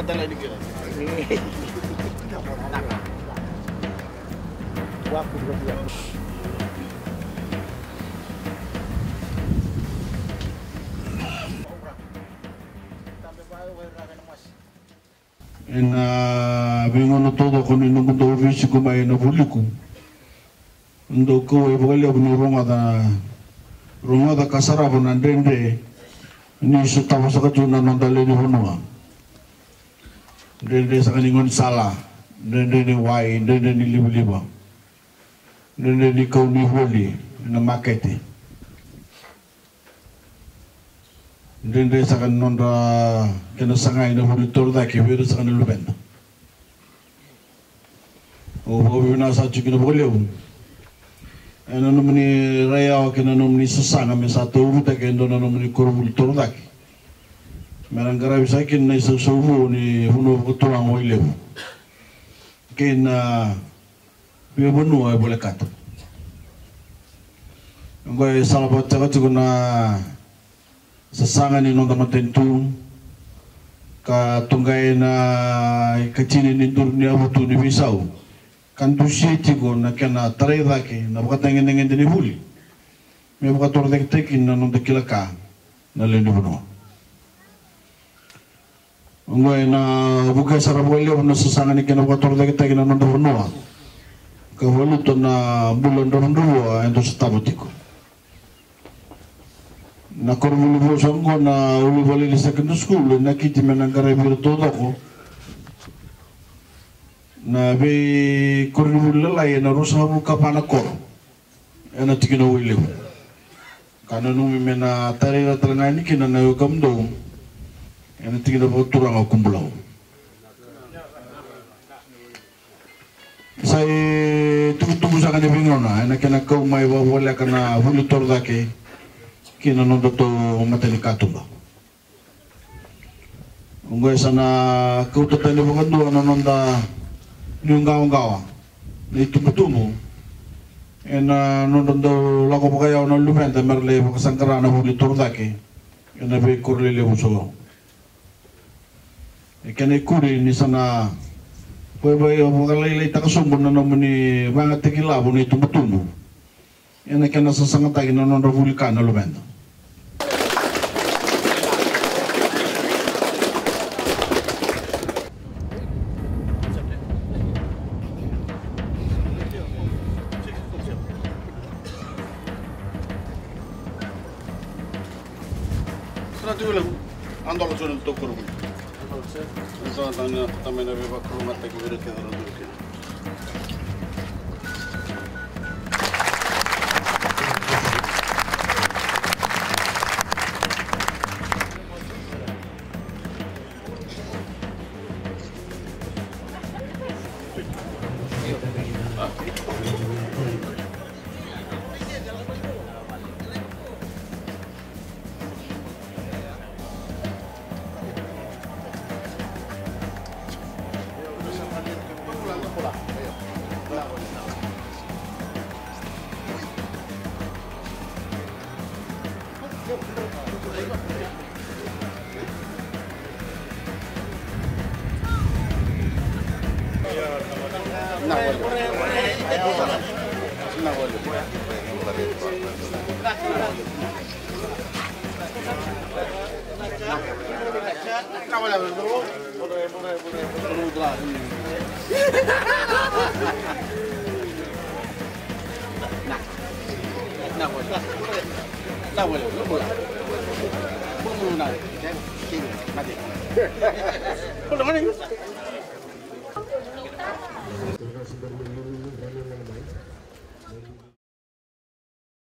dala di kira. Waktu juga. Vengono todo con il nome do fisico mai na público. Ndo ko e vole abni Roma da kasara bonandende ni sutama sa kajuna nondale ni honua. Dende sa kaningon sala, dende ni wai, dende ni liba. Dende ni kau ni holi na makete. Dende sa kanonda kena sangai na holi torda ke vero sa kanelu benda. O bina sa chukina boleu. Ena nomini raya kena nomini sesanga me satu uruta ke endo nomini korubul torda ke. Merangkara bisa kin na isa suhu ni huno kutulang oilew. Kin biar benua ay boleh kata. Ngoy salapat cakap juga na sesanga ni nonda matentu ka tunggay na kacini ni durni abutu ni bisau. Kantu siti ko na kena taray dake na bakatengin-tengin din huli. May bakatortek-tekin na nonda kilaka na leni benua. Ngoy na bukai sarabole na sesanga ni kena bakatortek-tekin na nonda benua. Kawaluto na bulan dorong-dorong ento setabutiko. Na kormulu bosong ko na uli bali di secondary school na kiti menangkara birto ko na be kormulu lalai na rosa buka panakor ena tikino wile kana numi mena tarira talangani kina na yukam do ena tikino turang akumbulaw sai tubutubu sa kani bingona ena kena kau mai wala kana hulu tordake kina nondo to matali katumba. Unggoy sana kautatan ni bukando ano nonda niunggaw-gawa ni tumutumo ena nondo lako pakayaw na lumenta merle pakasangkara na huli tordake ena be kurlile buso. Kene kuri ni sana pwede pagalaylay takasumbon na naman ni mga tekilabo ni tumutumo ena kena sasangatay na nondo vulkan na lumenta. Tulang andol sunod to kurung. Andol tanya tamena beba kurung mata kibere ke dalam dulu.